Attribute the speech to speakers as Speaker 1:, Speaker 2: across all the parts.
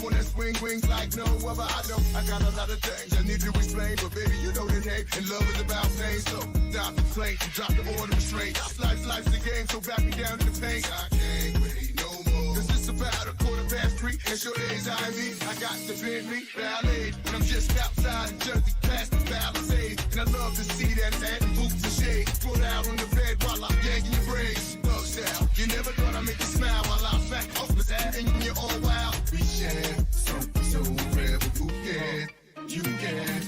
Speaker 1: one that swing wings like no other. I know I got a lot of things I need to explain, but baby, you know the name. And love is about pain, so stop the flames and drop the order of restraint. Life's the game, so back me down to the pain. I can't wait no more. Cause it's about 3:15, and sure days IV. I got the Bentley Ballet, and I'm just outside in Jersey, past the Palisades. And I love to see that hat and boots and shades. Put out on the bed while I'm yanking your braids. Thug style, you never thought I'd make you smile while I'm back off the side, and you're all wild. We share something so rare, but who can? You can.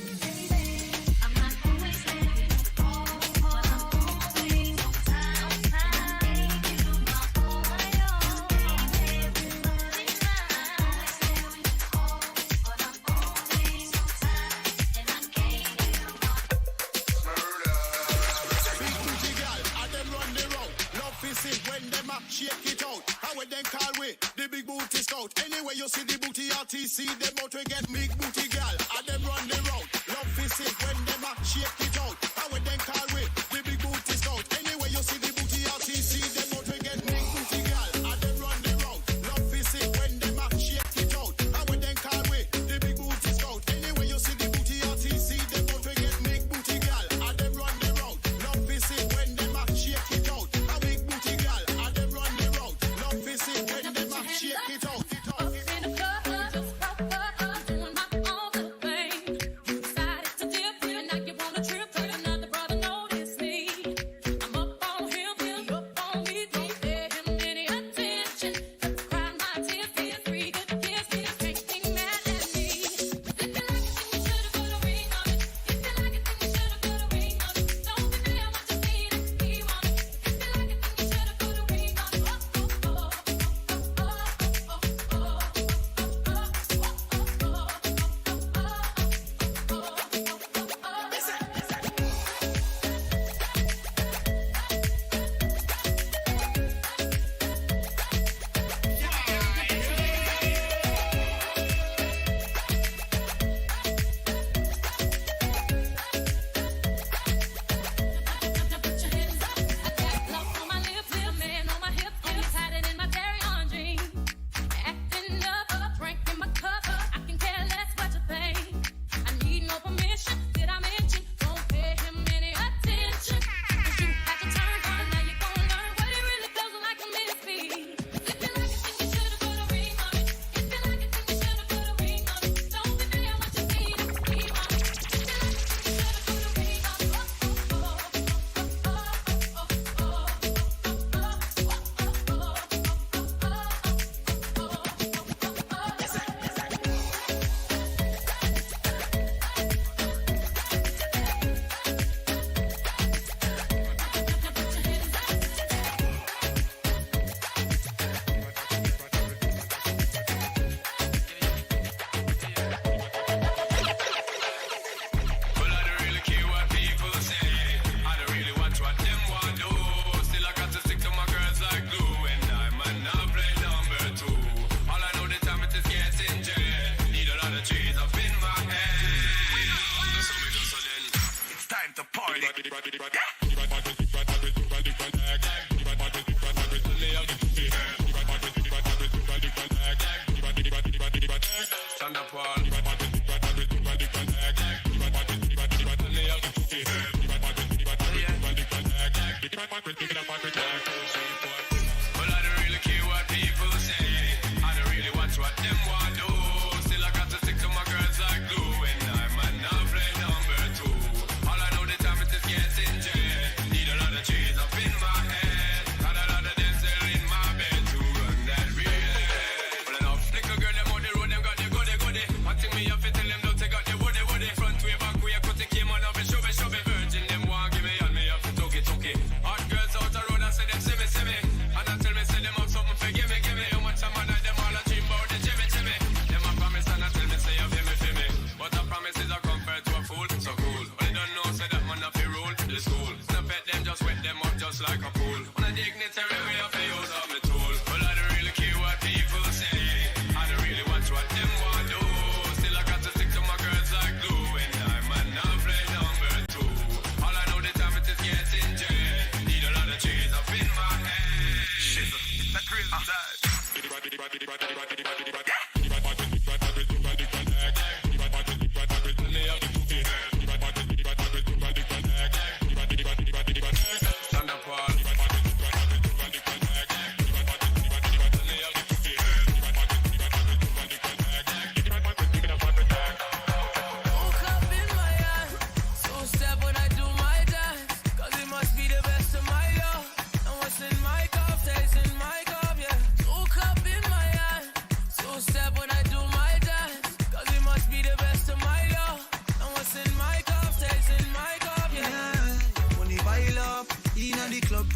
Speaker 2: Shake it out, how we then call we the big booty scout. Anyway you see the booty RTC, them out we get big booty gal. And them run the route, love is it when them shake it out. How we then call we the big booty scout. Anyway you see the booty RTC, them out we get big booty gal. And them run the route, love is it when them shake it out. How we then call we the big booty scout. Anyway you see the booty RTC, them out we get big booty gal. And them run the route, love is it when them shake it out. A big booty gal. Shake it out.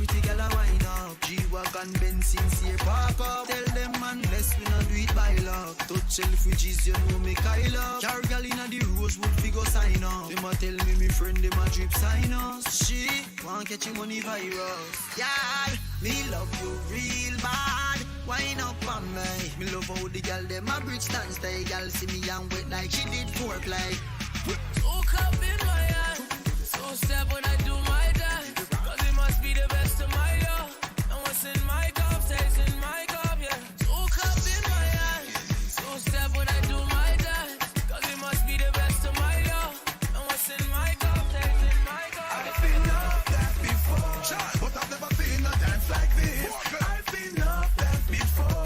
Speaker 3: pretty girl a wine up. G-Wagon, Benz, sincere, park up. Tell them man, bless we not do it by luck. Touch Selfridges, you know me Kyle up. Carry girl inna the Rosewood, fi go sign up. Them a tell me friend, them a drip sign us. She want catch him money virus. Yeah, me love you real bad. Wine up on me. Me love how the girl them a bridge stand stay. Girl see me and wet like she did foreplay.
Speaker 4: Look up in my eye. So step when I do my dance. Cause it must be the best of my love. And what's in my cup stays in my cup, yeah. Look up in my eye. So step when I do my dance. Cause it must be the best of my love. And what's in my cup stays in my cup.
Speaker 1: I've been off that before, but I've never seen a dance like this. I've been off that before,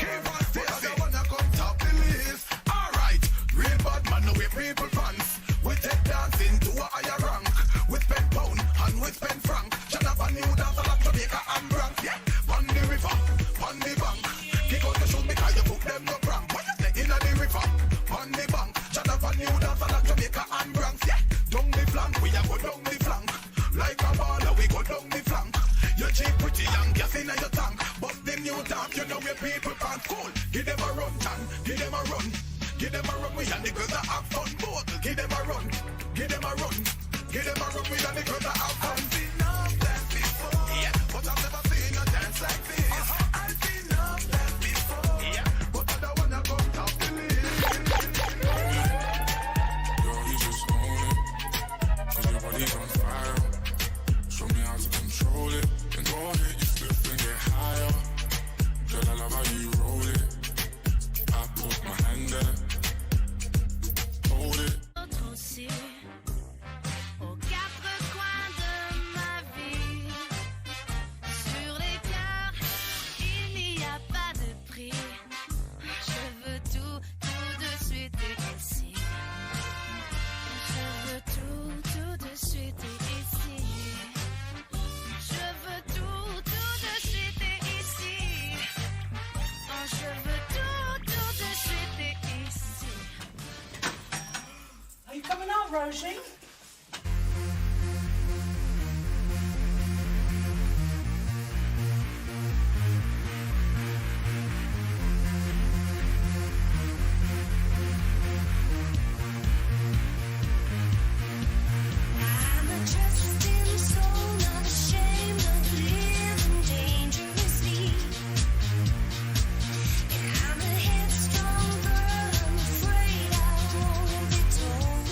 Speaker 1: but I don't wanna come top the list. Alright, real bad man, no way people pants. We take dancing to a higher rank. With pen pound and with pen franc. Jonathan new dance like Jamaica and Bronx. Yeah, on the river, on the bank. Kick out the shoes because you put them no prank. When you stay in the river, on the bank. Jonathan new dance like Jamaica and Bronx. Yeah, down the flank, we a go down the flank. Like a baller, we go down the flank. You're cheap, pretty young, gas in your tank. But them new talk, you know where people can't cool. Give them a run, John, give them a run. Give them a run, we and the girls that have fun. Both, give them a run, give them a run. Give them a run, we and the girls that have fun. I've been off that before, yeah, but I've never seen a dance like this. I've been off that before, yeah, but I don't wanna come top the list.
Speaker 5: Yo, you just own it, cause your body's on fire. Show me how to control it, and go ahead, you flip and get higher. Girl, I love how you roll it. I put my hand there, hold it.
Speaker 6: Aussi, aux quatre coins de ma vie, sur les cœurs, il n'y a pas de prix. Je veux tout, tout de suite et ici. Je veux tout, tout de suite et ici. Je veux tout, tout de suite et ici. Oh, je veux tout, tout de suite et ici.
Speaker 7: Are you coming out, Rosie?
Speaker 6: I'm a trusting soul, not ashamed of living dangerously. I'm a headstrong girl, I'm afraid I won't be told.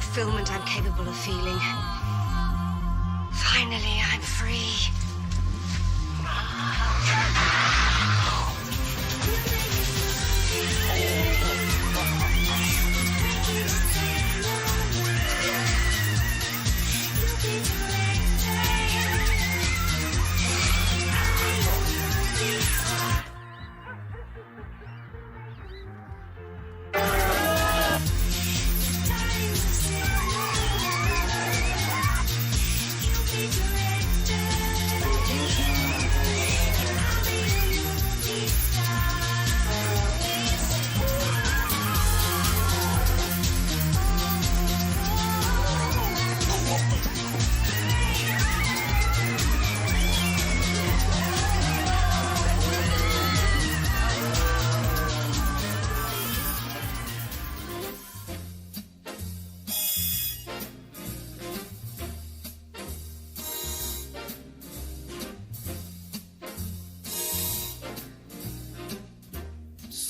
Speaker 7: fulfillment I'm capable of feeling. Finally, I'm free.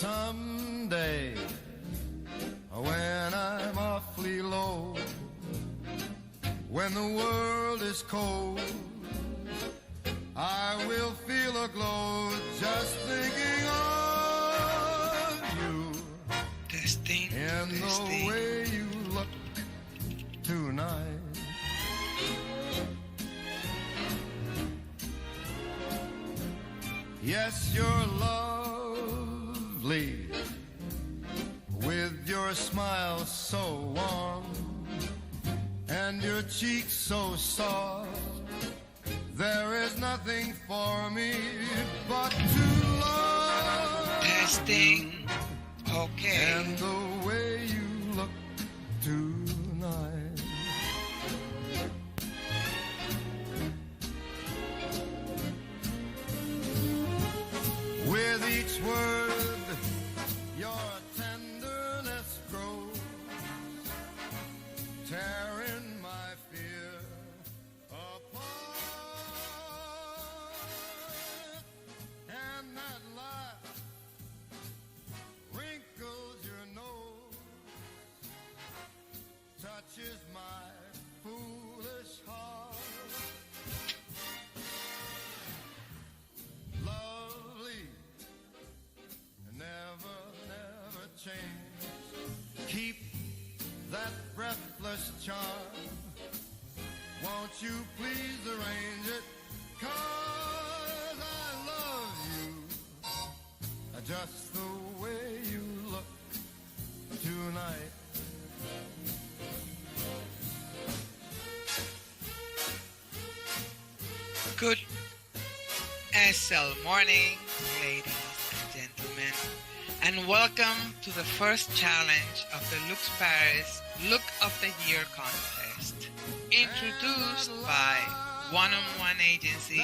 Speaker 1: Someday, when I'm awfully low, when the world is cold, I will feel a glow just thinking of you.
Speaker 8: Testing,
Speaker 1: And the
Speaker 8: testing.
Speaker 1: way you look tonight. Yes, you're lovely, with your smile so warm and your cheeks so soft. There is nothing for me but to love
Speaker 8: Testing. Okay.
Speaker 1: and the way you look tonight. With each word, your tenderness grows, tearing my fear apart. And that laugh wrinkles your nose, touches my foolish heart. Lovely, never, never change. Keep that breathless charm. Won't you please arrange it? 'Cause I love you just the way you look tonight.
Speaker 8: Good SL morning, ladies and gentlemen, and welcome to the first challenge of the LUXE Paris Look of the Year contest, introduced by One-on-One Agency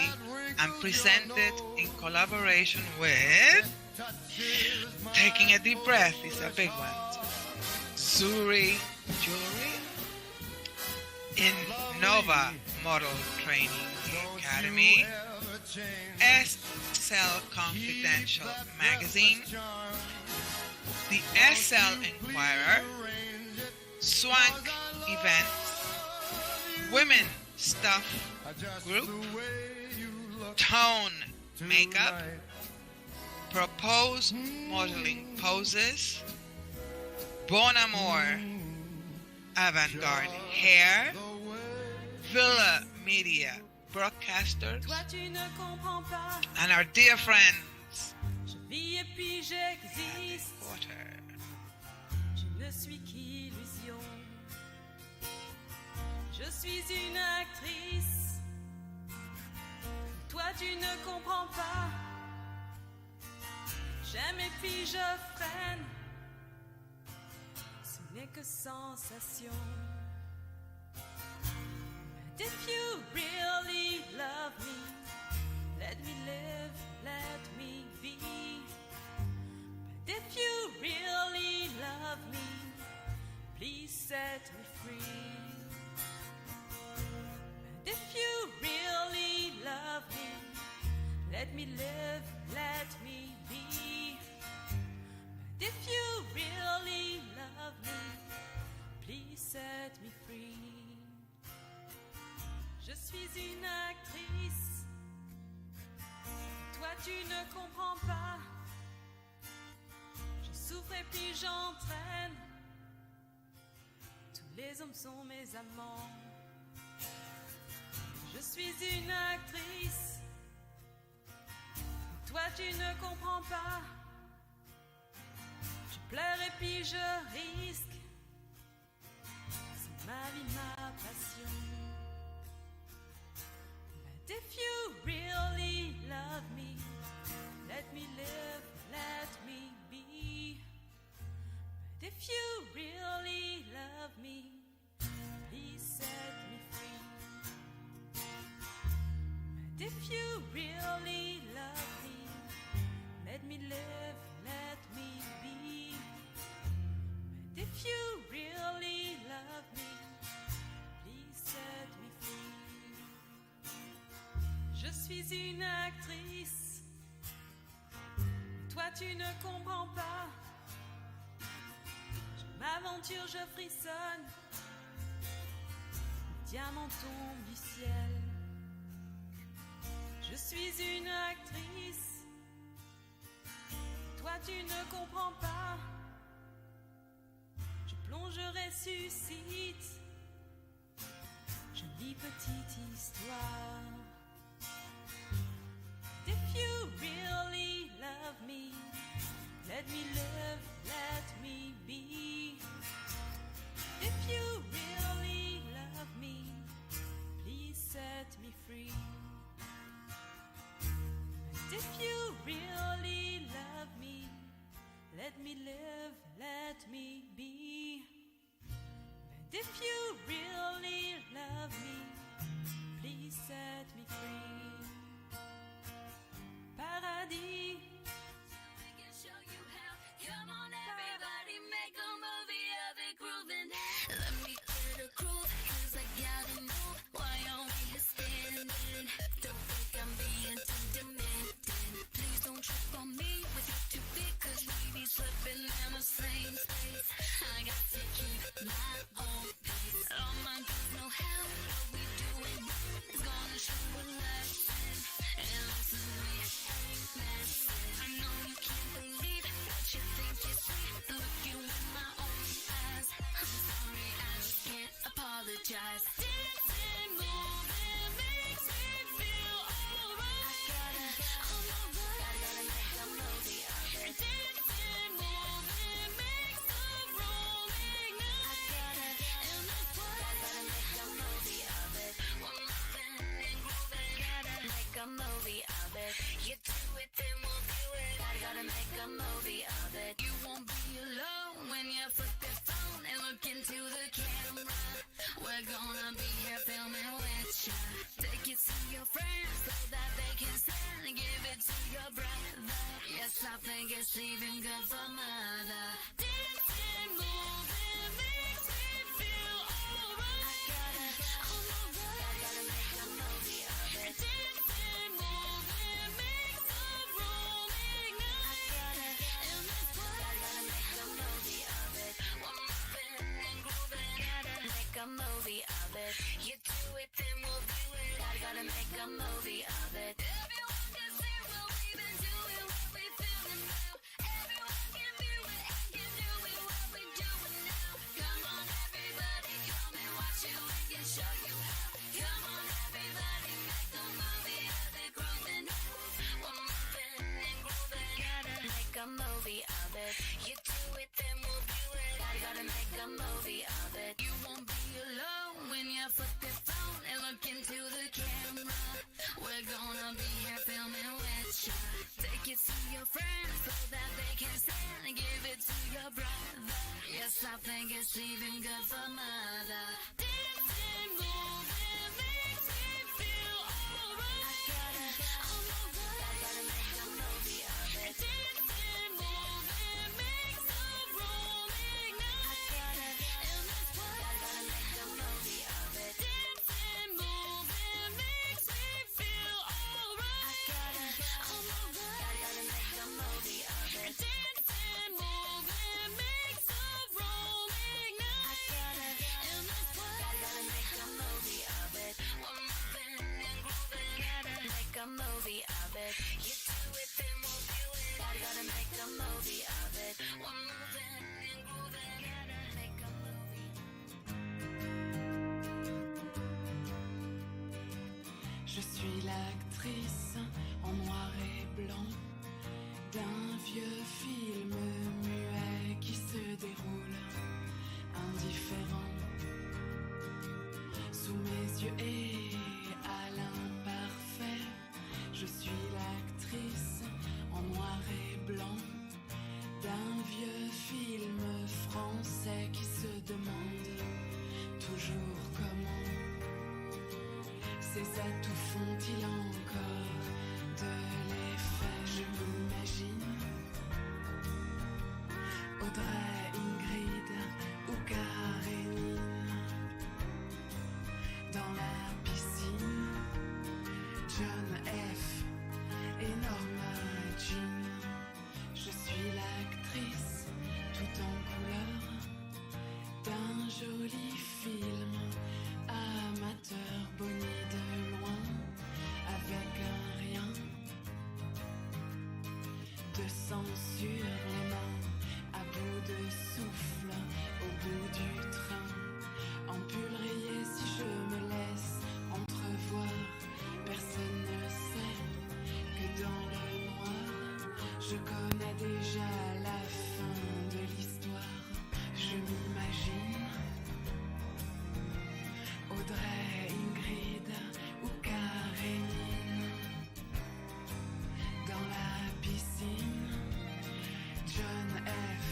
Speaker 8: and presented in collaboration with, taking a deep breath is a big one, Zuri Jewelry, in Nova Model Training Academy, SL Confidential Magazine, the SL Enquirer, Swank Events, Women Stuff Group, Tone Makeup, Propose Modeling Poses, Bon Amour Avant-Garde Hair, Villa Media Broadcasters,
Speaker 4: Toi tu ne comprends pas,
Speaker 8: and our dear friends,
Speaker 4: je vis et puis j'existe.
Speaker 8: Water.
Speaker 4: Je ne suis qu'illusion. Je suis une actrice. Toi tu ne comprends pas. J'aime et puis je freine. Ce n'est que sensation. And if you really love me, let me live, let me be. But if you really love me, please set me free. And if you really love me, let me live, let me be. But if you really love me,
Speaker 9: Please set me free. Je suis une actrice. Toi tu ne comprends pas. Je souffre et puis j'entraîne. Tous les hommes sont mes amants. Je suis une actrice. Toi tu ne comprends pas. Je pleure et puis je risque. C'est ma vie, ma passion. But if you really love me, let me live, let me be. But if you really love me, please set me free. But if you really love me, let me live, let me be. But if you really love me, please set me free. Je suis une actrice. Toi tu ne comprends pas. Je m'aventure, je frissonne. Les diamants tombent du ciel. Je suis une actrice. Toi tu ne comprends pas. Je plonge, je ressuscite. Jolie petite histoire. If you really love me, let me live, let me be. If you really love me, please set me free. And if you really love me, let me live, let me be. And if you really love me, please set me free. Paradis.
Speaker 6: Come on, everybody, make a movie of it grooving. Let me clear the groove, 'cause I gotta know why are we here standing. Don't think I'm being too demanding. Please don't trip on me with your too big, 'cause we be slipping in the same space. I got to keep my own pace. All my girls know how what we doing is gonna show a lesson. And listen, we ain't messing. I know you can't believe what you think you see. Look you in my own eyes. I'm sorry, I just can't apologize. Dancing, moving, makes me feel alright. I gotta make a movie of it. Dancing, moving, makes the rolling night. And that's what I gotta make a movie of it. We're moving and grooving. Gotta make a movie of it. You do it, then we'll do it. Gotta make a movie of it. You won't be alone when you flip your phone and look into the camera. We're gonna be here filming with you. Take it to your friends so that they can stand and give it to your brother. Yes, I think it's even good for mother. Dancing, moving, makes me feel alright. I gotta make a movie of it. Dancing, moving, makes the rolling night. And that's what I gotta make a movie of it. We're moving and grooving. Gotta make a movie of it. You do it, then we'll do it. Gotta make a movie of it. Everyone can see what we've been doing, what we feeling now. Everyone can view it and can do it, what we doing now. Come on, everybody, come and watch it. We can show you how. Come on, everybody, make a movie of it, grooving. We're moving and grooving. Gotta make a movie of it. You do it, then we'll do it. Gotta make a movie of it. You won't be alone when you flip your phone and look into the camera. We're gonna be here filming with you. Take it to your friends so that they can stand and give it to your brother. Yes, I think it's even good for mother. Dancing, moving, makes me feel alright. I gotta make a movie of it. Dancing, moving, makes the rolling night. And that's what I gotta make a movie of it. Dancing, moving, makes me feel alright. I gotta make a movie of it. Dancing, moving, makes the rolling night. movie of it. You do it, then we'll view it. Gotta make a movie of it. We're moving and grooving. Gotta make a movie.
Speaker 10: Je suis l'actrice en noir et blanc d'un vieux film muet qui se déroule indifférent sous mes yeux et à l'imparfait. Je suis l'actrice en noir et blanc d'un vieux film français qui se demande toujours comment ces atouts font-ils encore de l'effet. Je m'imagine Audrey, Ingrid ou Karénine dans la piscine, John F. et Norma Jean. Je suis l'actrice tout en couleur d'un joli film amateur boni de loin avec un rien de sang sur les mains, à bout de souffle au bout du train, en pull rayé si je me laisse entrevoir. Personne ne sait que dans le noir je connais déjà la fin de l'histoire. Je m'imagine Audrey, Ingrid ou Karénine dans la piscine, John F.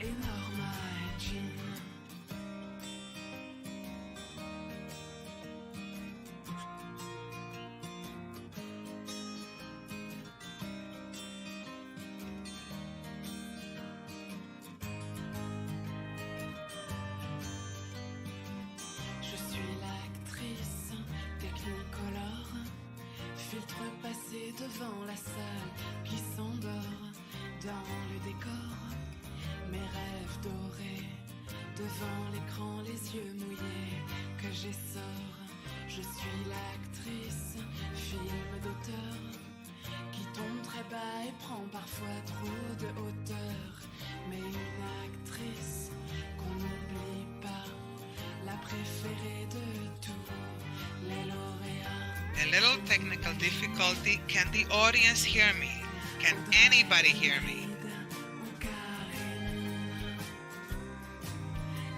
Speaker 10: et Norma Jean. Je suis l'actrice technicolor, filtre passé devant la salle qui s'endort dans le décor. Mes rêves dorés devant l'écran, les yeux mouillés que j'essore. Je suis l'actrice, film d'auteur qui tombe très bas et prend parfois trop de hauteur. Mais une actrice qu'on n'oublie pas, la préférée de tous les lauréats.
Speaker 8: A little technical difficulty. Can the audience hear me? Can anybody hear me?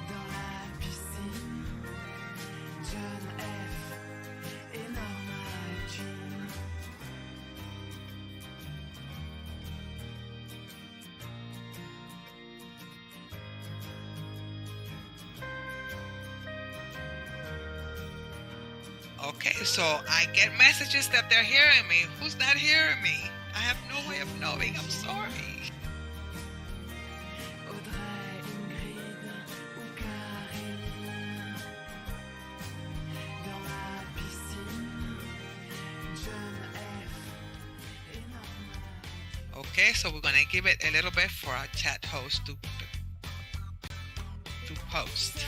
Speaker 10: Dans la piscine, John F. et Norma Jean.
Speaker 8: Okay, so I get messages that they're hearing me. Who's not hearing me? I have no way of knowing. I'm sorry.
Speaker 10: Audrey, Ingrid ou Karénine dans la piscine, John F. et Norma.
Speaker 8: Okay, so we're gonna give it a little bit for our chat host to post.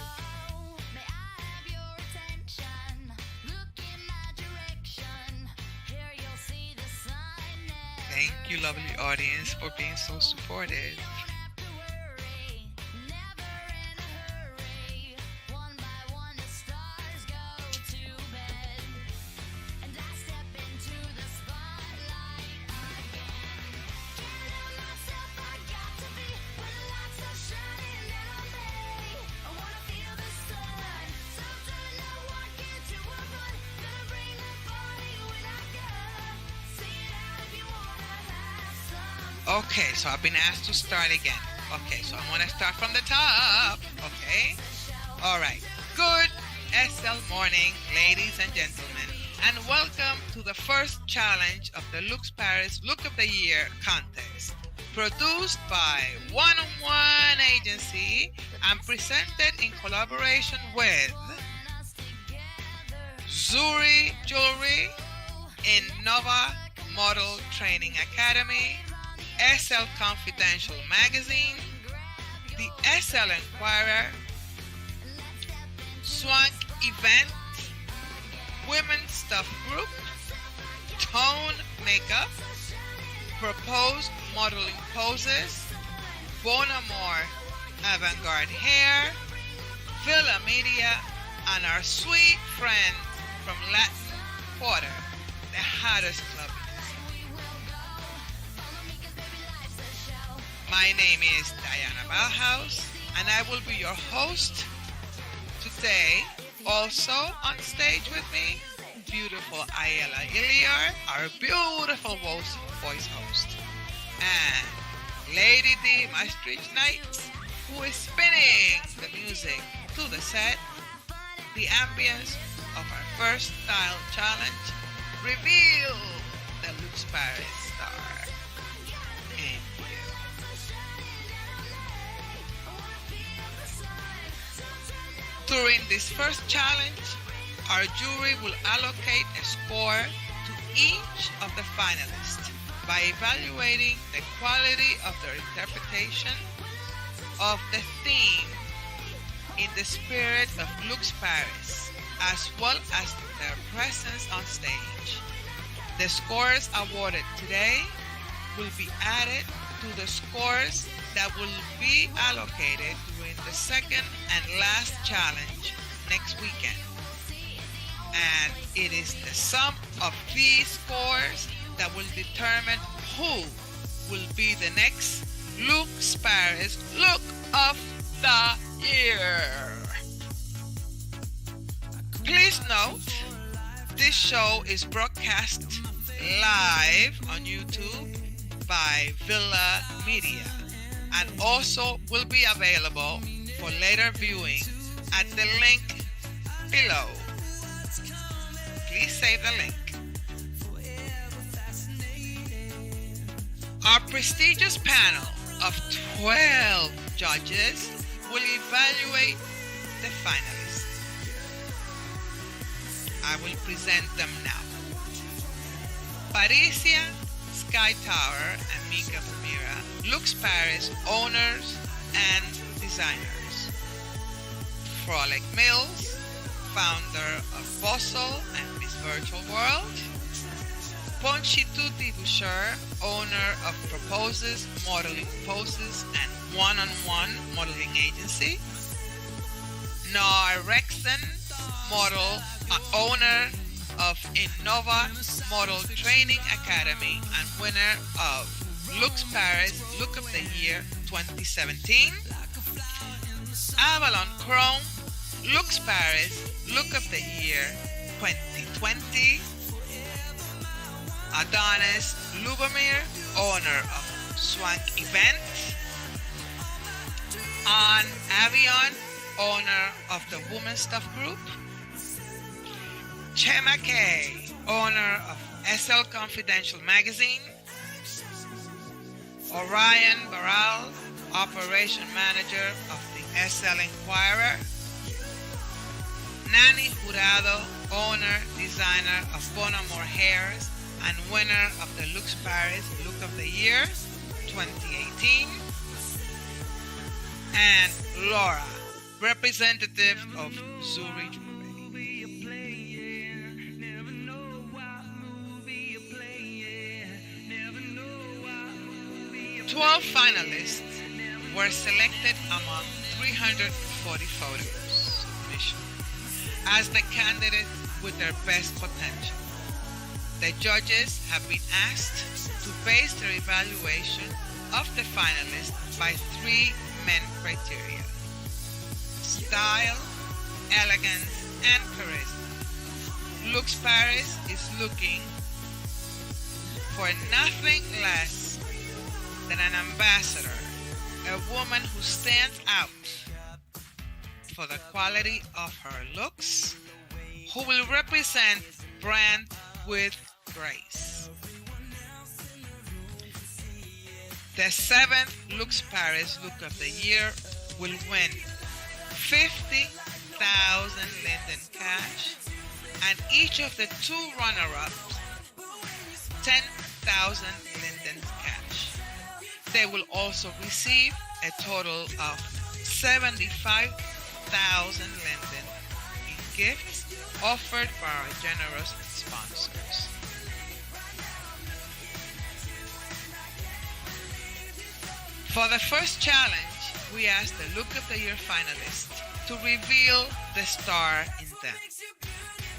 Speaker 6: May I have your attention? Look in my direction. Here you'll see the sign.
Speaker 8: Thank you, lovely audience, for being so supportive.
Speaker 6: Don't have to worry, never in a hurry. One by one the stars go to bed, and I step into the spotlight again. Can't help myself, I got to be when the lights are shining in on me. I wanna feel the sun, so turn the walk into a run. Gonna bring the party when I go. See it out if you wanna have some.
Speaker 8: Okay, so I've been asked to start again. Okay, so I want to start from the top. Okay? All right. Good SL morning, ladies and gentlemen, and welcome to the first challenge of the LUXE Paris Look of the Year contest, produced by One-on-One Agency and presented in collaboration with Zuri Jewelry, Innova Model Training Academy, SL Confidential Magazine, the SL Enquirer, Swank Event, Women's Stuff Group, cone makeup, propose modeling poses, Bonamore avant-garde hair, Villa Media, and our sweet friend from Latin Quarter, the hottest club. My name is Diana Bauhaus, and I will be your host today. Also on stage with me, beautiful Ayala Iliar, our beautiful voice host, and Lady D, my street night, who is spinning the music to the set, the ambience of our first style challenge, reveal the LUXE Paris star in you. During this first challenge, our jury will allocate a score to each of the finalists by evaluating the quality of their interpretation of the theme in the spirit of LUXE Paris, as well as their presence on stage. The scores awarded today will be added to the scores that will be allocated during the second and last challenge next weekend. And it is the sum of these scores that will determine who will be the next LUXE Paris Look of the Year. Please note, this show is broadcast live on YouTube by Villa Media and also will be available for later viewing at the link below. Please save the link. Our prestigious panel of 12 judges will evaluate the finalists. I will present them now. Patricia, Sky Tower, and Mika Mira, LUXE Paris owners and designers. Frolic Mills, founder of Bustle and Miss Virtual World. Ponchituti Boucher, owner of Proposes Modeling Poses and One-on-One Modeling Agency. Noah Rexon, model, owner of Innova Model Training Academy and winner of LUXE Paris Look of the Year 2017. Avalon Chrome, LUXE Paris Look of the Year 2020. Adonis Lubomir, owner of Swank Event. Anne Avion, owner of the Woman Stuff Group. Chema K, owner of SL Confidential Magazine. Orion Baral, operation manager of the SL Inquirer. Nani Jurado, owner, designer of Bonamore Hairs and winner of the LUXE Paris Look of the Year 2018. And Laura, representative of Zurich. 12 finalists were selected among 340 photos submissions as the candidate with their best potential. The judges have been asked to base their evaluation of the finalists by three main criteria: style, elegance, and charisma. LUXE Paris is looking for nothing less than an ambassador, a woman who stands out for the quality of her looks, who will represent brand with grace. The seventh LUXE Paris Look of the Year will win 50,000 Linden cash, and each of the two runner-ups 10,000 Linden cash. They will also receive a total of 75,000 Linden in gifts offered by our generous sponsors. For the first challenge, we asked the Look of the Year finalists to reveal the star in them.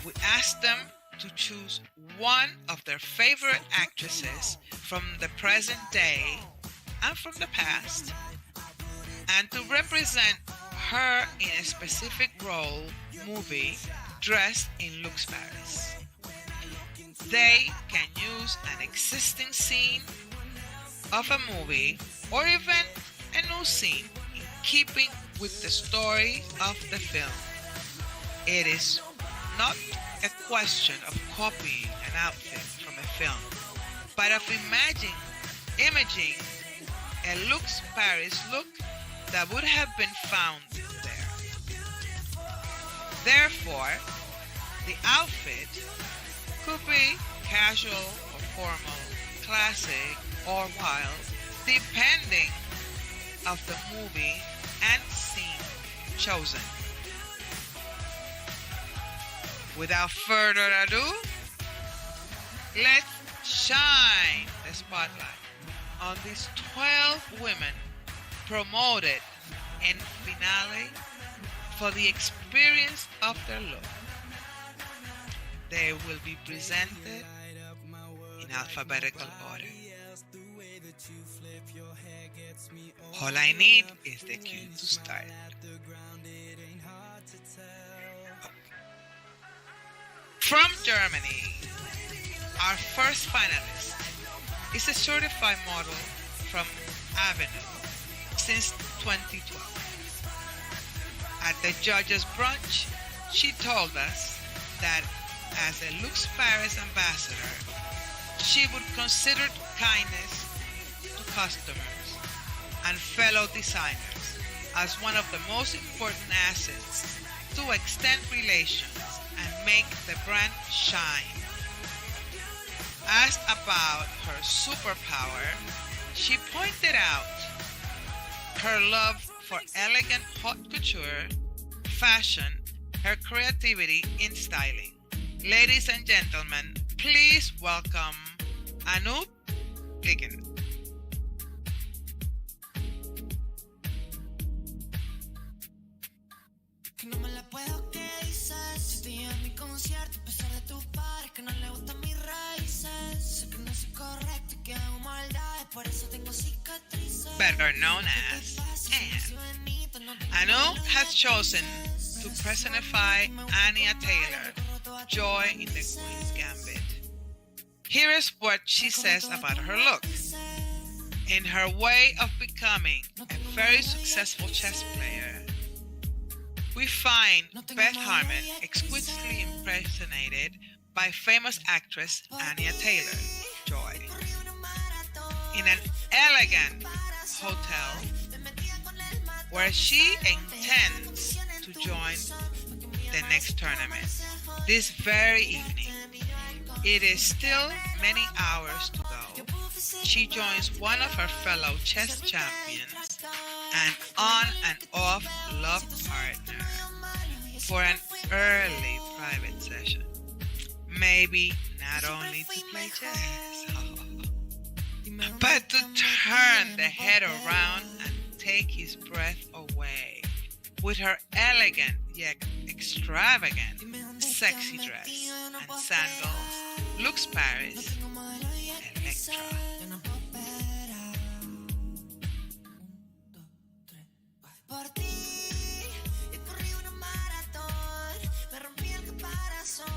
Speaker 8: We asked them to choose one of their favorite actresses from the present day and from the past, and to represent her in a specific role, movie, dressed in LUXE Paris. They can use an existing scene of a movie or even a new scene in keeping with the story of the film. It is not a question of copying an outfit from a film, but of imaging a LUXE Paris look that would have been found there. Therefore, the outfit could be casual or formal, classic or wild, depending of the movie and scene chosen. Without further ado, let's shine the spotlight on these 12 women promoted in finale for the experience of their look. They will be presented in alphabetical order. All I need is the cue to start. From Germany, our first finalist is a certified model from Avenue since 2012. At the judges' brunch, she told us that as a LUXE Paris ambassador, she would consider kindness to customers and fellow designers as one of the most important assets to extend relations and make the brand shine. Asked about her superpower, she pointed out her love for elegant haute couture, fashion, her creativity in styling. Ladies and gentlemen, please welcome Anoop Liggin.
Speaker 3: Que no me la puedo, ¿qué dices? Si estoy en mi concierto, a pesar de tus padres que no le gustan mis raíces. Sé que no soy correcto y que hago maldades, por eso tengo cicatrices.
Speaker 8: Better known as Anne. Anoop has chosen to personify Anya Taylor, Joy in the Queen's Gambit. Here is what she says about her look. In her way of becoming a very successful chess player, we find Beth Harmon exquisitely impersonated by famous actress Anya Taylor, Joy. In an elegant hotel where she intends to join the next tournament this very evening. It is still many hours to go. She joins one of her fellow chess champions, an on and off love partner, for an early private session. Maybe not only to play chess, but to turn the head around and take his breath away with her elegant yet extravagant sexy dress and sandals. LUXE Paris Electra.
Speaker 3: Por ti, y corrí una maratón, me rompí el caparazón,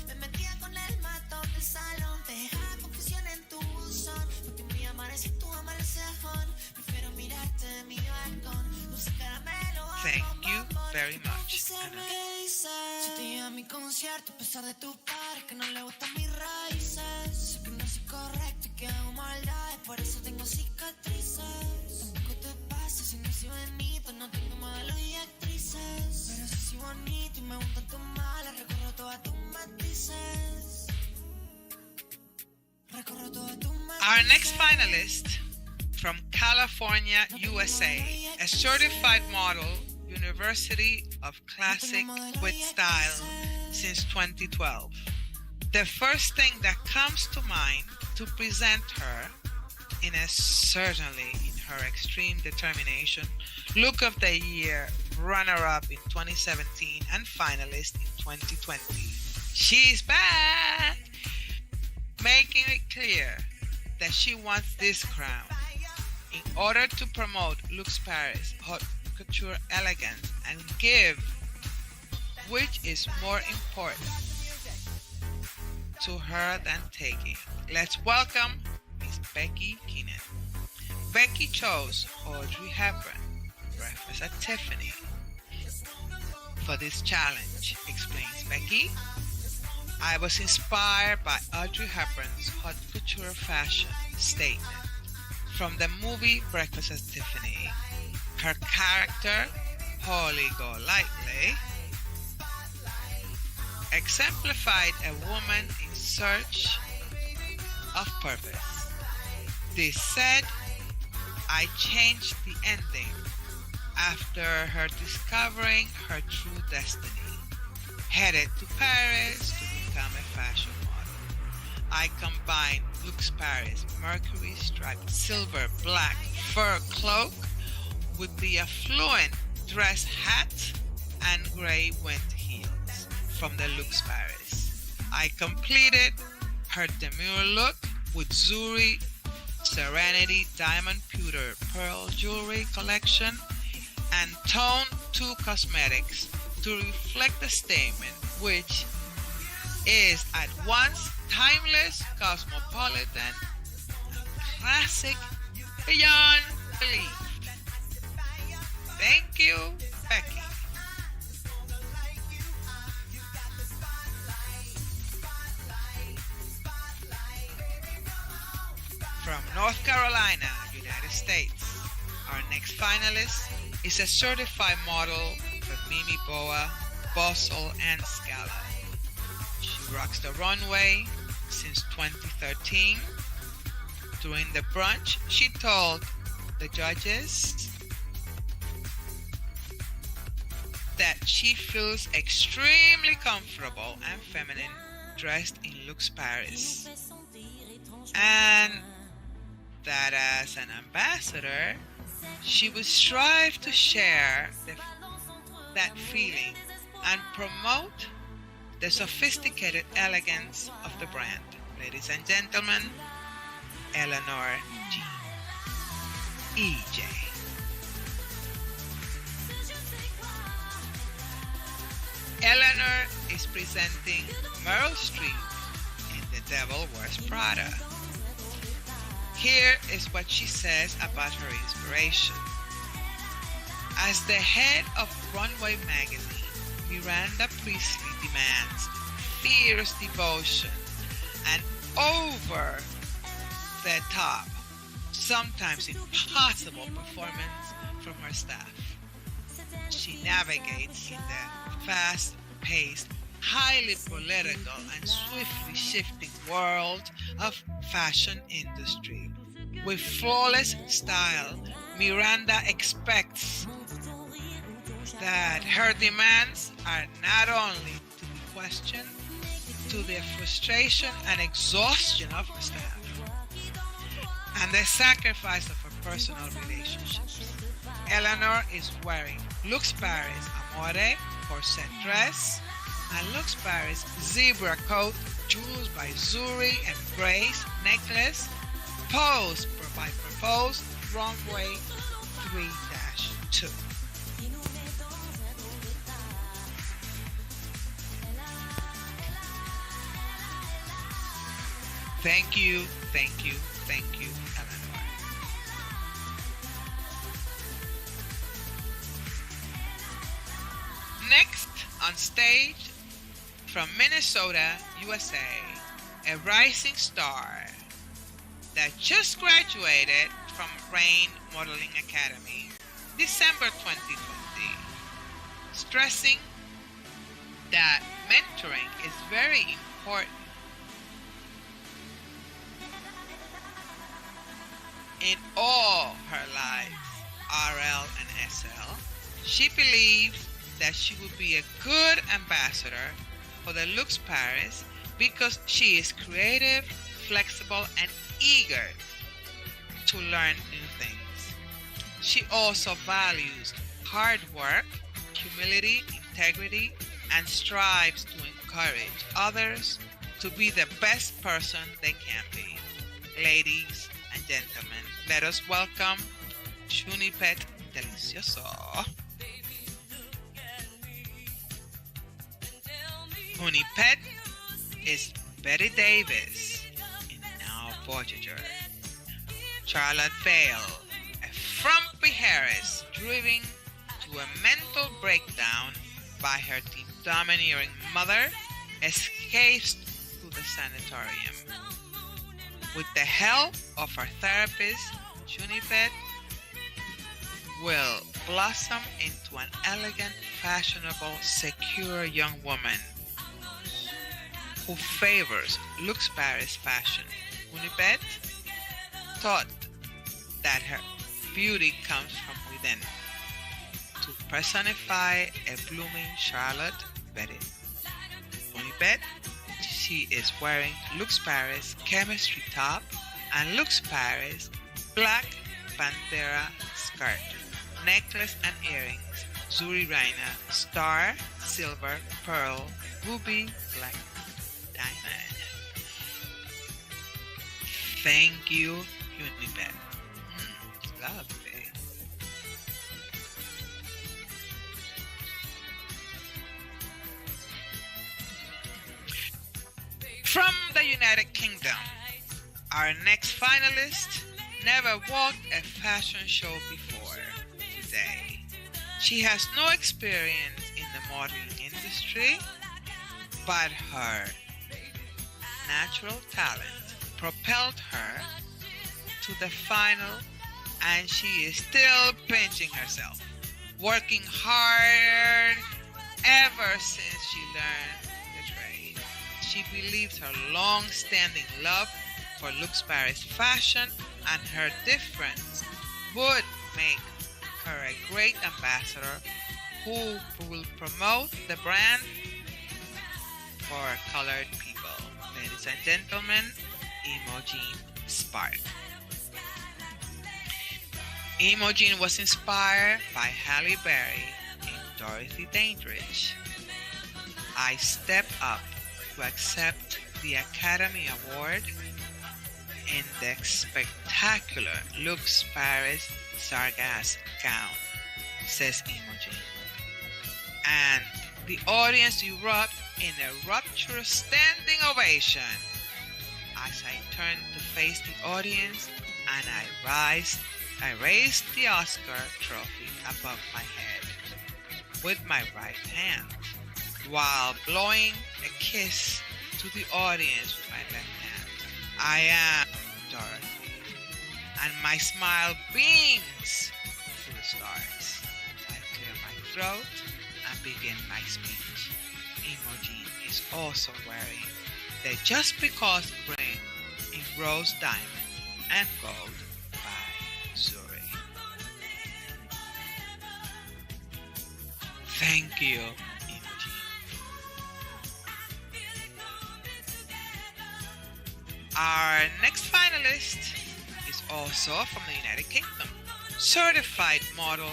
Speaker 3: me metía con el matón del salón, te dejaba confusión en tu buzón, porque mi amar es tu amarezón, prefiero mirarte de mi balcón, dulce caramelo.
Speaker 8: Thank you very much, Anna.
Speaker 3: Si te iba a mi concierto, a pesar de tus padres que no le gustan mis raíces, sé que no soy correcto y que hago maldades, por eso tengo cicatrices. Tampoco te pasa si no soy bonito, no tengo modelos y actrices, pero si soy bonito y me gustan tus malas, recorro todas tus matices. Recorro todas tus matices.
Speaker 8: Our next finalist from California, USA, a certified model, University of Classic with Style since 2012. The first thing that comes to mind to present her, certainly in her extreme determination, Look of the Year runner-up in 2017 and finalist in 2020. She's back, making it clear that she wants this crown. In order to promote LUXE Paris haute couture elegance and give, which is more important to her than taking. Let's welcome Miss Becky Keenan. Becky chose Audrey Hepburn, Breakfast at Tiffany, for this challenge, explains Becky. I was inspired by Audrey Hepburn's haute couture fashion statement from the movie Breakfast at Tiffany. Her character, Holly Golightly, exemplified a woman in search of purpose. This said, I changed the ending after her discovering her true destiny. Headed to Paris to become a fashion model. I combined LUXE Paris Mercury striped silver black fur cloak with the affluent dress hat and grey wind heels from the LUXE Paris. I completed her demure look with Zuri Serenity Diamond Pewter Pearl Jewelry collection and Tone 2 Cosmetics to reflect the statement, which is at once timeless, cosmopolitan, and classic beyond belief. Thank you, Becky. From North Carolina, United States, our next finalist is a certified model for Mimi Boa, Bustle, and Scala. She rocks the runway since 2013. During the brunch, she told the judges that she feels extremely comfortable and feminine dressed in LUXE Paris, and that as an ambassador, she would strive to share that feeling and promote the sophisticated elegance of the brand. Ladies and gentlemen, Eleanor G. EJ. Eleanor is presenting Meryl Streep in The Devil Wears Prada. Here is what she says about her inspiration. As the head of Runway magazine, Miranda Priestley demands fierce devotion and over the top, sometimes impossible performance from her staff. She navigates in the fast-paced, highly political and swiftly shifting world of fashion industry. With flawless style, Miranda expects that her demands are not only to be questioned, to the frustration and exhaustion of her staff, and the sacrifice of her personal relationships. Eleanor is wearing LUXE Paris Amore corset dress and LUXE Paris zebra coat, jewels by Zuri and Grace necklace, posed by proposed runway 3-2. Thank you, thank you, thank you, Eleanor. Next on stage, from Minnesota, USA, a rising star that just graduated from Rain Modeling Academy, December 2020, stressing that mentoring is very important in all her lives, RL and SL. She believes that she would be a good ambassador for the LUXE Paris because she is creative, flexible, and eager to learn new things. She also values hard work, humility, integrity, and strives to encourage others to be the best person they can be. Ladies and gentlemen, let us welcome Junipet Delicioso. Junipet is Betty Davis in Now Voyager. Charlotte Vale, a frumpy Harris driven to a mental breakdown by her domineering mother, escapes to the sanatorium. With the help of her therapist, Junipet will blossom into an elegant, fashionable, secure young woman who favors LUXE Paris fashion. Junipet thought that her beauty comes from within. To personify a blooming Charlotte Betty. Junipet, she is wearing LUXE Paris chemistry top and LUXE Paris black Pantera skirt, necklace and earrings, Zuri Raina, star, silver, pearl, ruby, black, diamond. Thank you, Junipet. Lovely. From the United Kingdom, our next finalist never walked a fashion show before today. She has no experience in the modeling industry, but her natural talent propelled her to the final, and she is still pinching herself, working hard ever since she learned the trade. She believes her long-standing love for LUXE Paris fashion and her difference would make her a great ambassador who will promote the brand for colored people. Ladies and gentlemen, Imogen Spark. Imogen was inspired by Halle Berry in Dorothy Dandridge. I step up to accept the Academy Award in the spectacular LUXE Paris Sargas gown, says Imogen. And the audience erupted in a rapturous standing ovation as I turned to face the audience and I raised the Oscar trophy above my head with my right hand while blowing a kiss to the audience with my left hand. I am Dorothy, and my smile beams to the stars. I clear my throat and begin my speech. Imogen is also wearing the Just Because ring in rose diamond and gold by Zuri. Thank you, Imogen. Our next finalist is also from the United Kingdom. Certified model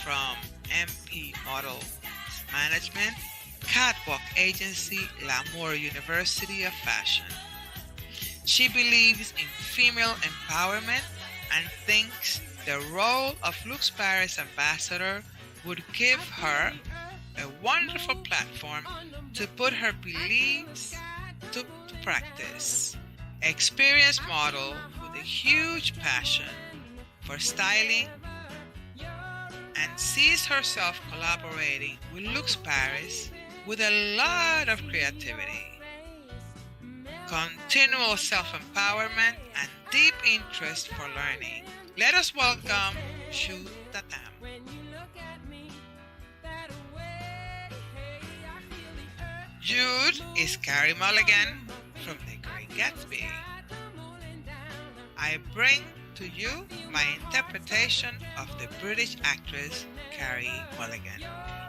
Speaker 8: from MP Model Management, catwalk agency L'Amour University of Fashion. She believes in female empowerment and thinks the role of LUXE Paris ambassador would give her a wonderful platform to put her beliefs to practice. Experienced model with a huge passion for styling and sees herself collaborating with LUXE Paris with a lot of creativity, continual self-empowerment, and deep interest for learning. Let us welcome Shu Tatam. Jude is Carrie Mulligan from The Great Gatsby. I bring to you my interpretation of the British actress Carrie Mulligan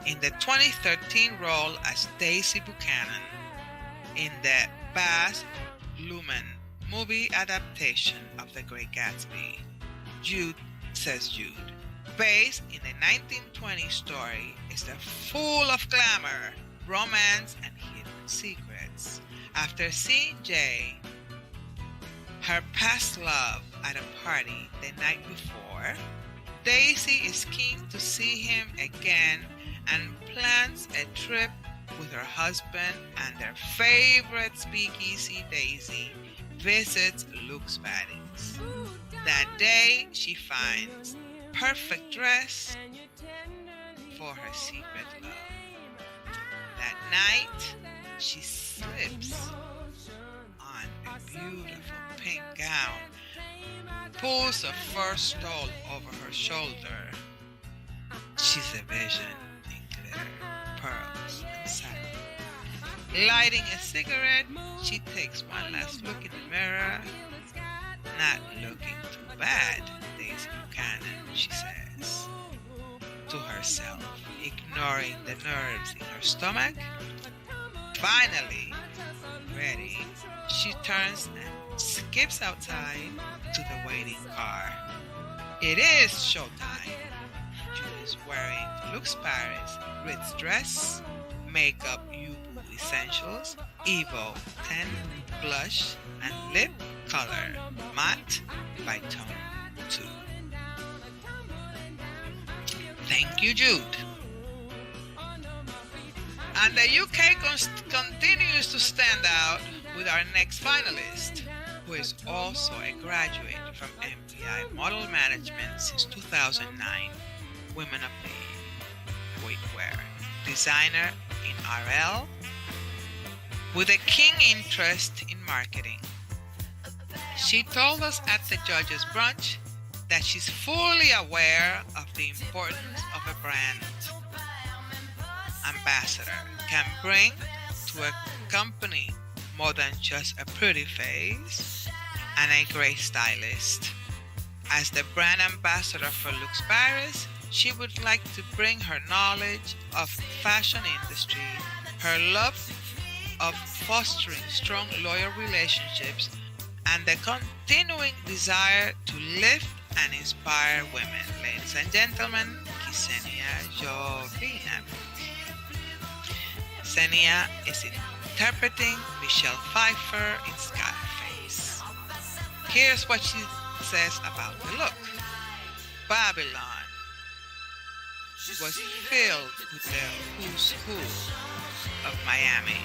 Speaker 8: in the 2013 role as Daisy Buchanan in the Baz Luhrmann movie adaptation of The Great Gatsby. Jude says Jude. based in the 1920 story, is full of glamour, romance, and hidden secrets. After seeing Jay, her past love, at a party the night before, Daisy is keen to see him again and plans a trip with her husband and their favorite speakeasy. Daisy visits LUXE Paris. That day, she finds perfect dress for her secret love. That night, she slips on a beautiful pink gown, pulls a fur stole over her shoulder. She's a vision in glitter, pearls, and satin. Lighting a cigarette, she takes one last look in the mirror. Not looking too bad, Daisy Buchanan, she says to herself, ignoring the nerves in her stomach. Finally, ready, she turns and skips outside to the waiting car. It is showtime. She is wearing LUXE Paris Ritz dress, makeup Yubu essentials, Evo 10 blush, and lip color matte by Tone 2. Thank you, Jude. And the UK continues to stand out with our next finalist, who is also a graduate from MPI Model Management since 2009, Women of the Wear, designer in RL, with a keen interest in marketing. She told us at the judges' brunch that she's fully aware of the importance of a brand ambassador can bring to a company more than just a pretty face and a great stylist. As the brand ambassador for LUXE Paris, she would like to bring her knowledge of fashion industry, her love of fostering strong loyal relationships, and the continuing desire to lift and inspire women. Ladies and gentlemen, Ksenia Jovina. Ksenia is interpreting Michelle Pfeiffer in Scarface. Here's what she says about the look. Babylon was filled with the who's who of Miami.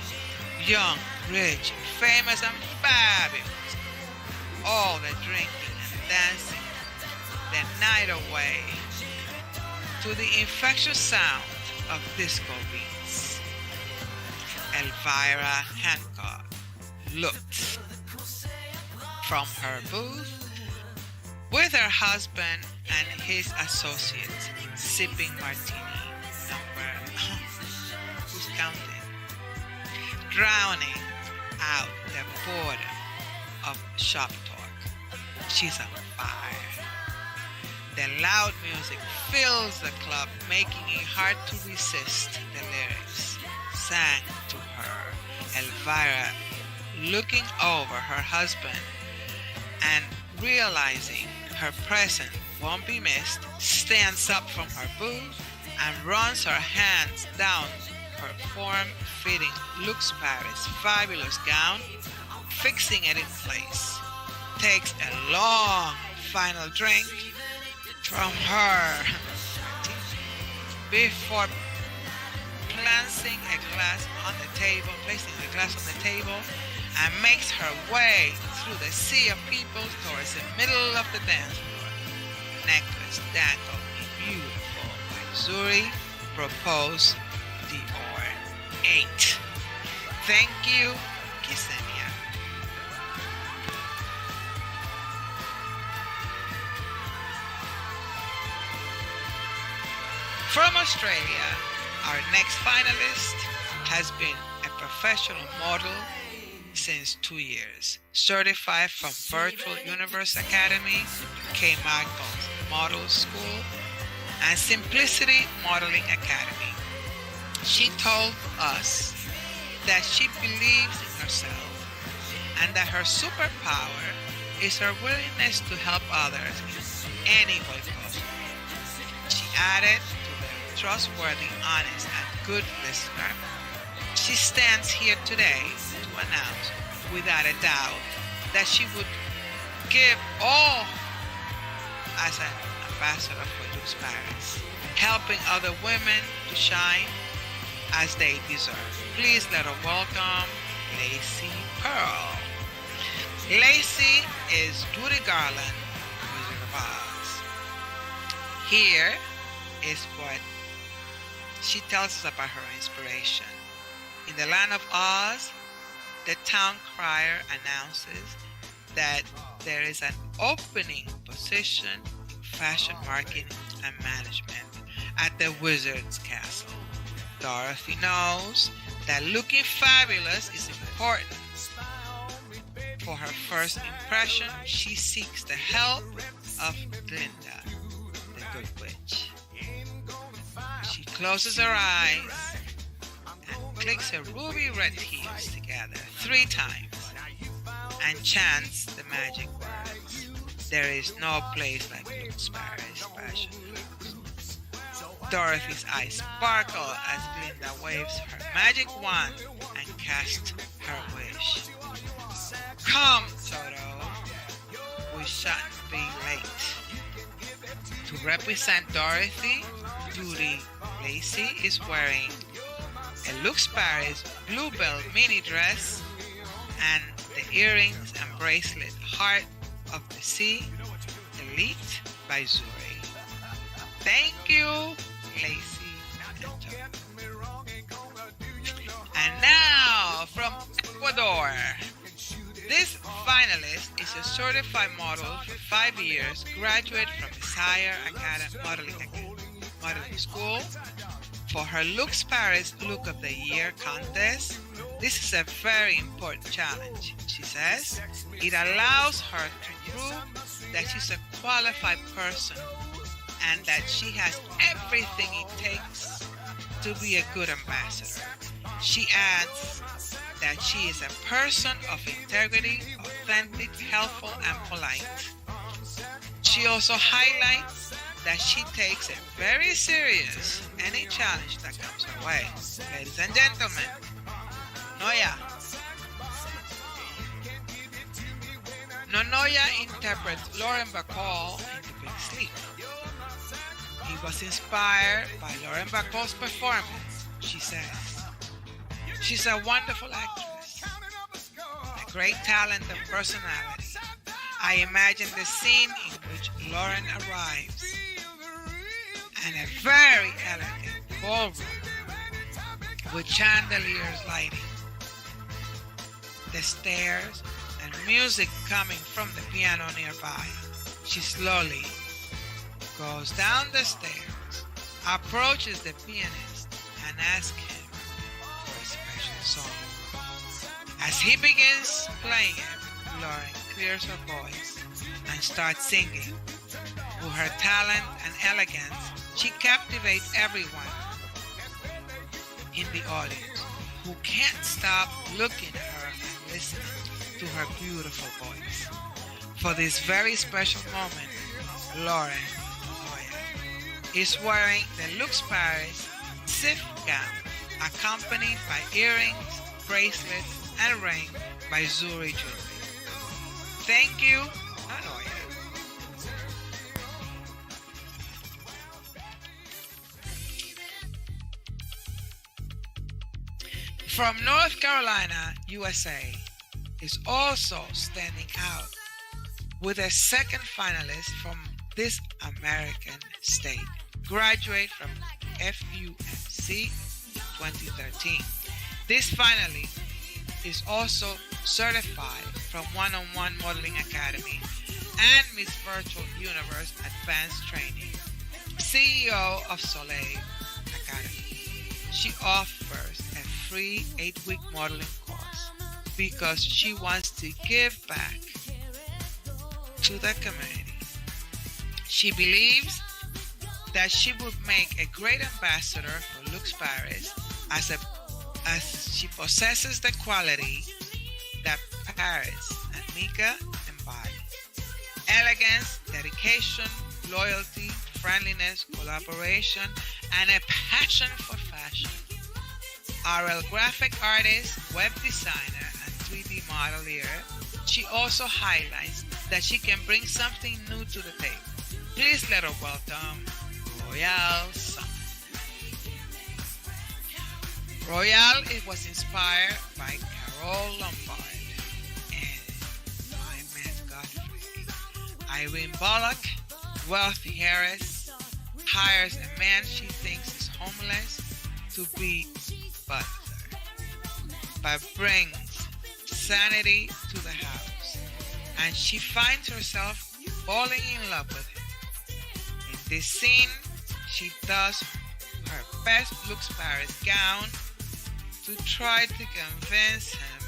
Speaker 8: Young, rich, famous, and fabulous. All the drinking and dancing the night away to the infectious sound of disco beats. Elvira Hancock looked from her booth with her husband and his associates sipping martini number who's counting, drowning out the boredom of shop talk. She's on fire. The loud music fills the club, making it hard to resist the lyrics sang to her. Elvira, looking over her husband and realizing her presence won't be missed, stands up from her booth and runs her hands down her form-fitting LUXE Paris fabulous gown, fixing it in place. Takes a long final drink from her before placing a glass on the table, and makes her way through the sea of people towards the middle of the dance floor. Necklace dangled in beautiful Zuri proposed Dior 8. Thank you, Ksenia. From Australia, our next finalist has been a professional model since 2 years, certified from Virtual Universe Academy, K. Michaels Model School, and Simplicity Modeling Academy. She told us that she believes in herself and that her superpower is her willingness to help others in any way possible. added to the trustworthy, honest, and good listener, she stands here today to announce without a doubt that she would give all as an ambassador for LUXE Paris, helping other women to shine as they deserve. Please let her welcome Lacey Pearl. Lacey is Judy Garland, Wizard of Oz. Here is what she tells us about her inspiration. In the land of Oz, the town crier announces that there is an opening position in fashion marketing and management at the Wizard's Castle. Dorothy knows that looking fabulous is important. For her first impression, she seeks the help of Glinda, the Good Witch. She closes her eyes and clicks her ruby red heels together 3 times and chants the magic words. There is no place like LUXE Paris Fashion Looks. Dorothy's eyes sparkle as Glinda waves her magic wand and casts her wish. Come, Toto. We shan't be late. To represent Dorothy, Judy Lacey is wearing a LUXE Paris bluebell mini dress and the earrings and bracelet Heart of the Sea Elite by Zuri. Thank you, Lacey and Toto. And now from Ecuador. This finalist is a certified model for 5 years, graduate from Desire Modeling School. For her LUXE Paris Look of the Year contest, this is a very important challenge, she says. It allows her to prove that she's a qualified person and that she has everything it takes to be a good ambassador. She adds that she is a person of integrity, authentic, helpful, and polite. She also highlights that she takes it very serious any challenge that comes her way. Ladies and gentlemen, Noya. Nonoya interprets Lauren Bacall in The Big Sleep. He was inspired by Lauren Bacall's performance, she says. She's a wonderful actress, a great talent and personality. I imagine the scene in which Lauren arrives and a very elegant ballroom with chandeliers lighting, the stairs and music coming from the piano nearby. She slowly goes down the stairs, approaches the pianist and asks him for a special song. As he begins playing it, Lauren clears her voice and starts singing. With her talent and elegance, she captivates everyone in the audience who can't stop looking at her and listening to her beautiful voice. For this very special moment, Lauren is wearing the LUXE Paris Sif gown, accompanied by earrings, bracelets, and ring by Zuri Jewelry. Thank you, Anoya. From North Carolina, USA, is also standing out with a second finalist from this American state, graduate from FUMC 2013. This finalist is also certified from One-on-One Modeling Academy and Miss Virtual Universe Advanced Training, CEO of Soleil Academy. She offers a free 8-week modeling course because she wants to give back to the community. She believes that she would make a great ambassador for LUXE Paris as she possesses the quality that Paris and Mika embody. Elegance, dedication, loyalty, friendliness, collaboration, and a passion for fashion. RL graphic artist, web designer, and 3D modeler, she also highlights that she can bring something new to the table. Please let her welcome Royale Sun. Royale it was inspired by Carole Lombard and Matt Godfrey. Irene Bullock, wealthy heiress, hires a man she thinks is homeless to be butler, but brings sanity to the house, and she finds herself falling in love with him. In this scene, she does her best LUXE Paris gown to try to convince him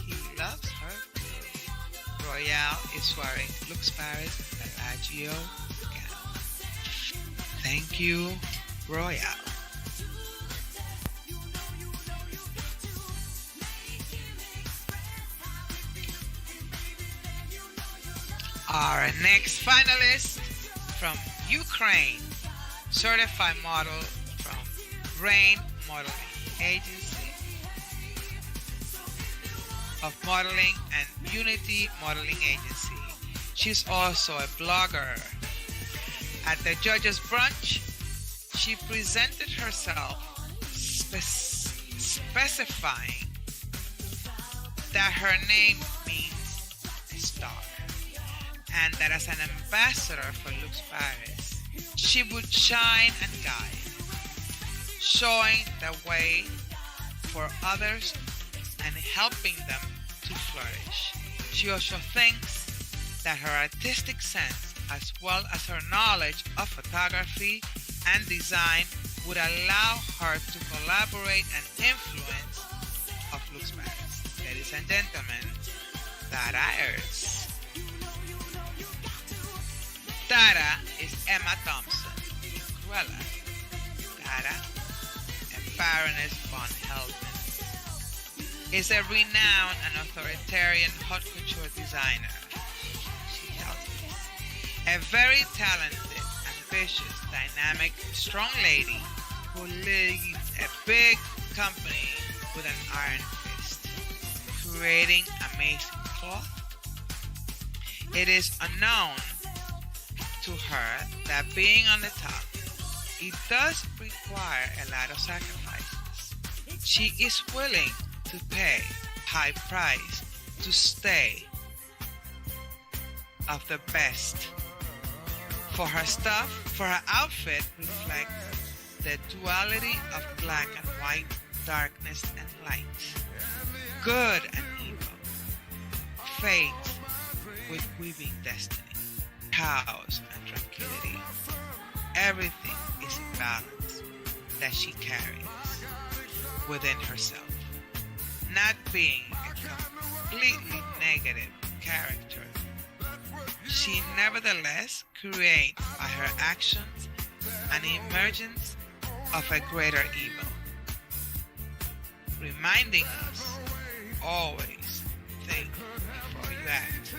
Speaker 8: he loves her too. Royale is wearing LUXE Paris Bellagio gown. Thank you, Royale. Our next finalist from Ukraine, certified model from Rain Modeling Agency of Modeling and Unity Modeling Agency. She's also a blogger. At the judges' brunch, she presented herself specifying that her name means star, and that as an ambassador for LUXE Paris, she would shine and guide, showing the way for others and helping them to flourish. She also thinks that her artistic sense, as well as her knowledge of photography and design, would allow her to collaborate and influence of LUXE Paris. Ladies and gentlemen, Tara Ayers. Tara is Emma Thompson, Cruella. Tara, a Baroness von Helden, is a renowned and authoritarian haute couture designer. She tells us. A very talented, ambitious, dynamic, strong lady who leads a big company with an iron fist, creating amazing cloth. It is unknown to her that being on the top, it does require a lot of sacrifices. She is willing to pay high price to stay of the best. For her stuff, for her outfit reflects the duality of black and white, darkness and light, good and evil, fate with weaving destiny, chaos and tranquility. Everything is in balance that she carries within herself, not being a completely negative character. She nevertheless creates by her actions an emergence of a greater evil, reminding us always think before you act.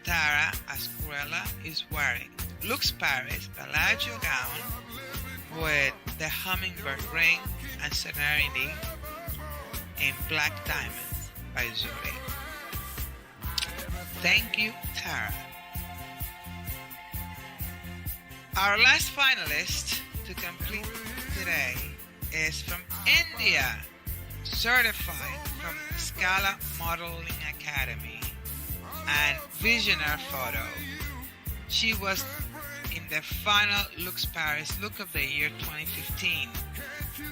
Speaker 8: Tara, as Cruella, is wearing LUXE Paris Bellagio gown with the hummingbird ring and serenity in black diamonds by Zuri. Thank you, Tara. Our last finalist to complete today is from India, certified from Scala Modeling Academy and Visionaire Photo. She was in the final LUXE Paris Look of the Year 2015,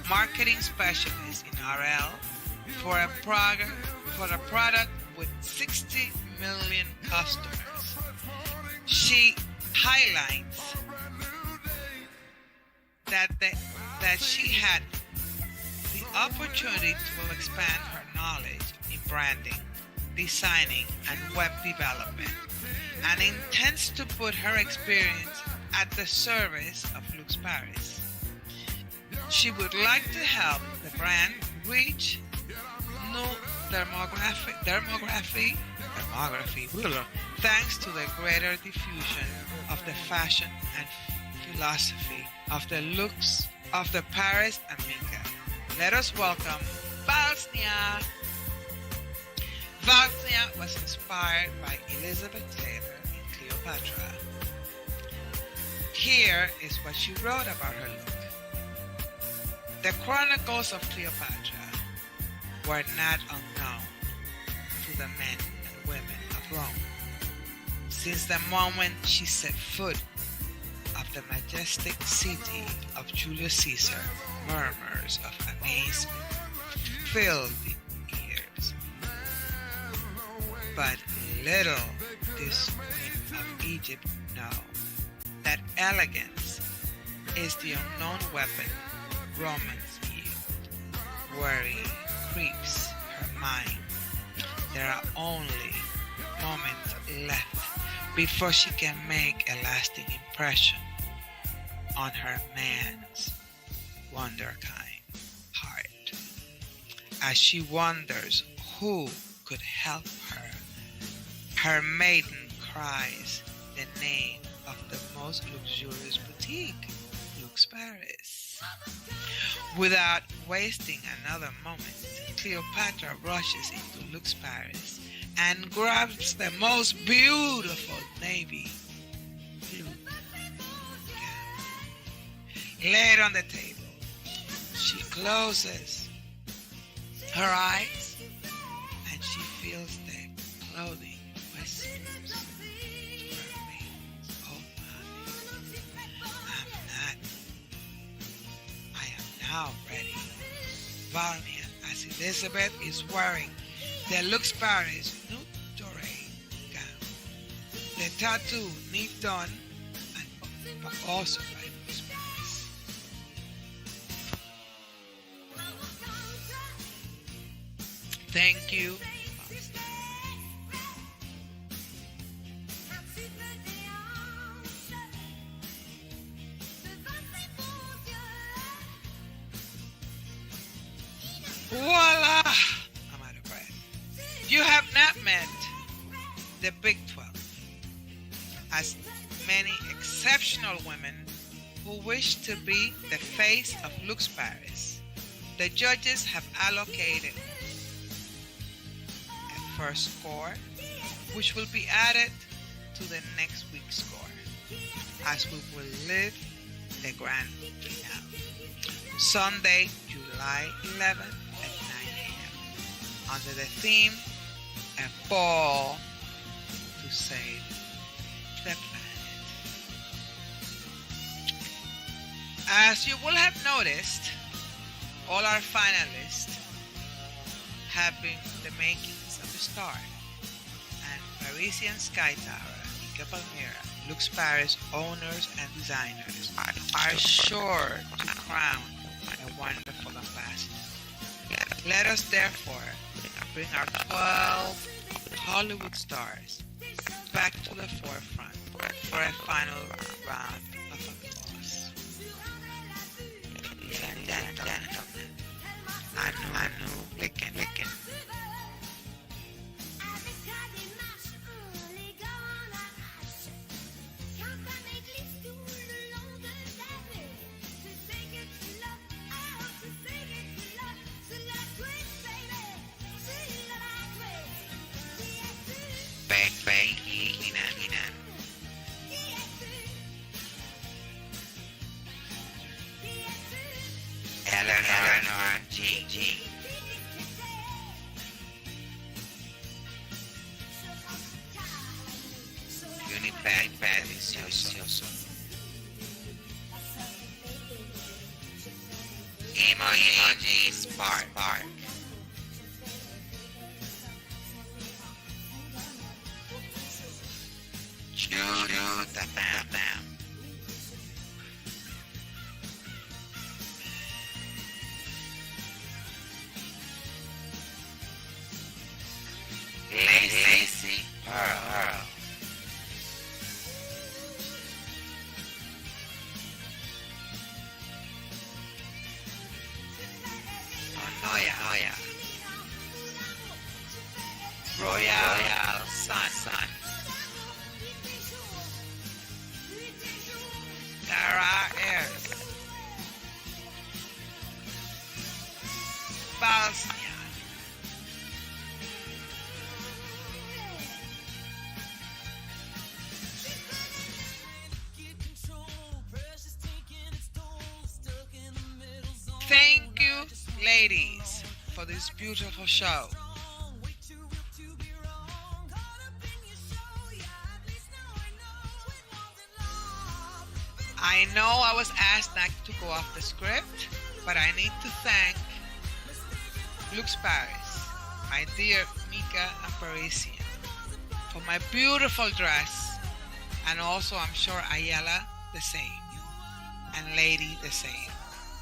Speaker 8: marketing specialist in RL for a product with 60 million customers. She highlights that she had the opportunity to expand her knowledge in branding, designing, and web development, and intends to put her experience at the service of LUXE Paris. She would like to help the brand reach new demography, thanks to the greater diffusion of the fashion and philosophy of the looks of the Paris Amica. Let us welcome Valsnia. Valsnia was inspired by Elizabeth Taylor in Cleopatra. Here is what she wrote about her look. The chronicles of Cleopatra were not unknown to the men and women of Rome. Since the moment she set foot of the majestic city of Julius Caesar, murmurs of amazement filled the ears. But little this queen of Egypt know that elegance is the unknown weapon Romans use. Worry creeps her mind. There are only moments left before she can make a lasting impression on her man's wonderkind heart. As she wonders who could help her, her maiden cries the name of the most luxurious boutique, LUXE Paris. Without wasting another moment, Cleopatra rushes into LUXE Paris and grabs the most beautiful navy blue gown. Laid on the table, she closes her eyes and she feels the clothing whispers to her maidens, "Oh mommy, I am now ready." Valmia, as Elizabeth is wearing the LUXE Paris new doré gown. The tattoo neat done and but also by LUXE Paris. Thank you. Voila! I'm out of breath. You have not met the Big 12. As many exceptional women who wish to be the face of LUXE Paris, the judges have allocated a first score, which will be added to the next week's score, as we will live the grand finale. Sunday, July 11th at 9 a.m. under the theme, A Ball to Save the Planet. As you will have noticed, all our finalists have been the makings of a star, and Parisian Sky Tower, Ika Palmyra, LUXE Paris owners and designers are sure to crown a wonderful ambassador. Let us therefore bring our 12 Hollywood stars back to the forefront for a final round of applause. Anu, licking. Bang, Hina. Eleanor, G. Unibag, so. Emoji, Spark. Judo, the bam. Lacy, Pearl. Noya. Royal, Sun. Dara, ladies, for this beautiful show. I know I was asked not to go off the script, but I need to thank LUXE Paris, my dear Mika and Parisian, for my beautiful dress, and also I'm sure Ayala the same, and Lady the same.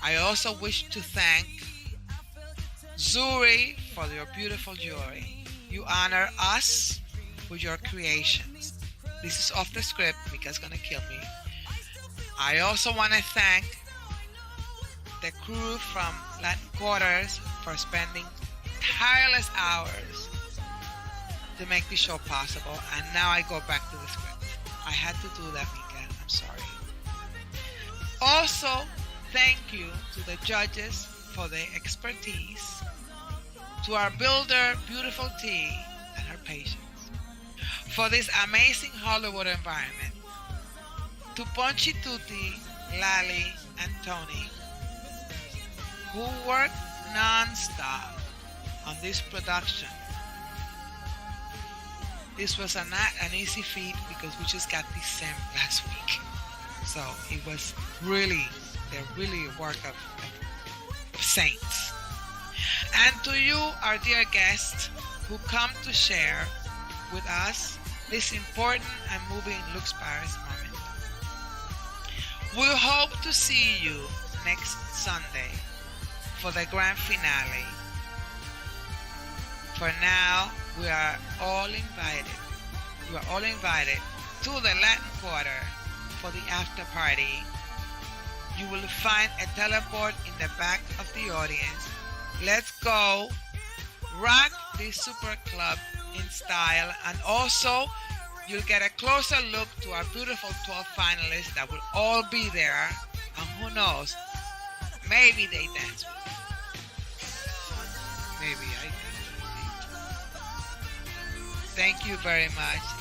Speaker 8: I also wish to thank Zuri for your beautiful jewelry. You honor us with your creations. This is off the script, Mika's gonna kill me. I also want to thank the crew from Latin Quarters for spending tireless hours to make this show possible. And now I go back to the script. I had to do that, Mika. I'm sorry. Also, thank you to the judges for their expertise, to our builder, Beautiful T, and her patience, for this amazing Hollywood environment, to Ponchi Tutti, Lali, and Tony, who worked non-stop on this production. This was not an easy feat because we just got this same last week. So it was really, they're really a work of saints. And to you, our dear guests, who come to share with us this important and moving LUXE Paris moment. We hope to see you next Sunday for the grand finale. For now, we are all invited. You are all invited to the Latin Quarter for the after party. You will find a teleport in the back of the audience. Let's go rock this super club in style, and also you'll get a closer look to our beautiful 12 finalists that will all be there, and who knows, maybe they dance with you. Maybe I dance with you. Thank you very much.